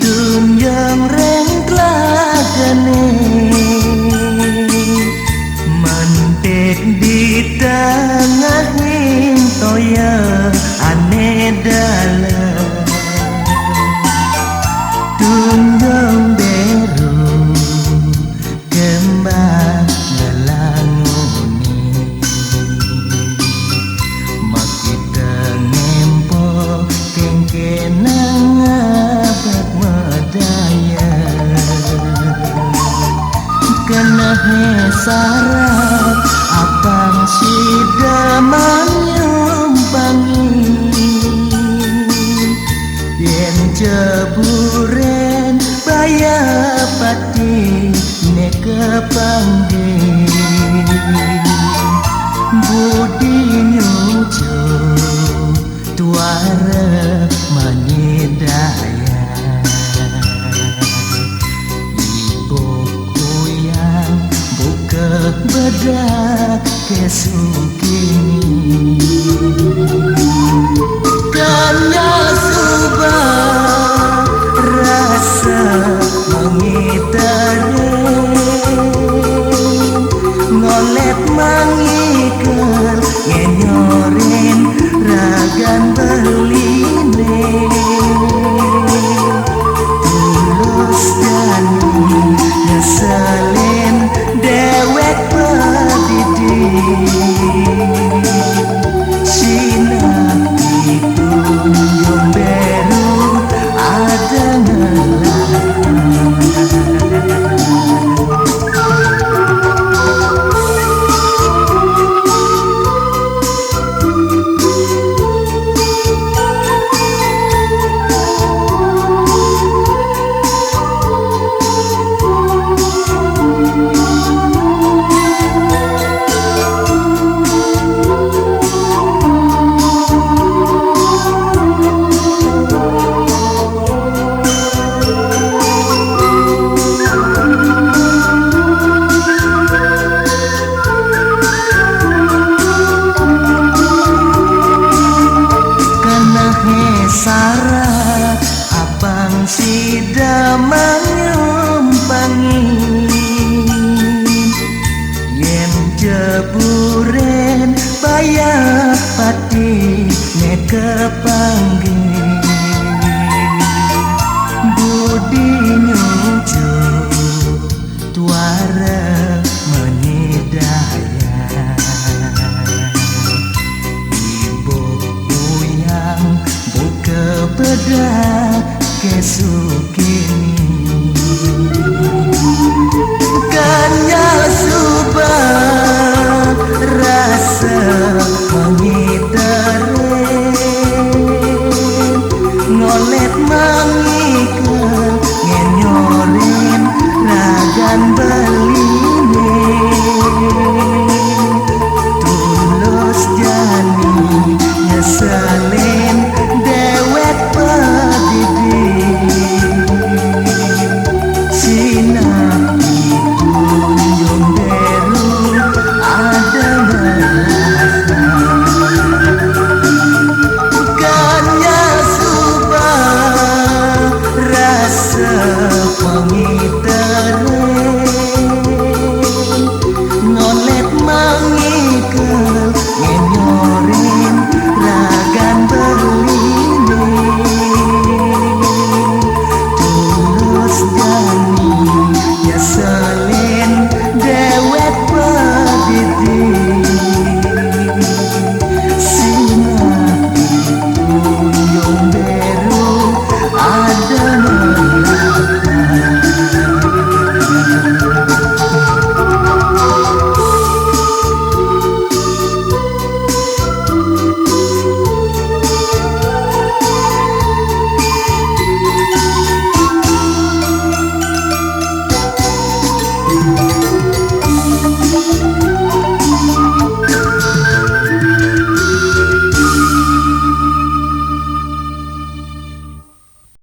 tunjang reng klagane mentik di tengah toya ane dalam tunjang beru kembang ngelangoni makita ngempo kengkenang abad medaya kena syarat abang sidaman nyumbangi yen jeburen baya pati ne kepangge budi nyujo tuara menyedaya bedak kesukini kanya subah rasa mengitare ngolet mangikar ngenyorin ragan beline tulus dan ngeselin dewek Sina itu yang baru ada syarat abang sidaman nyumbangi yen jeburen baya pati ne kepangge budi nyujo tuara menyedaya bedak kesukini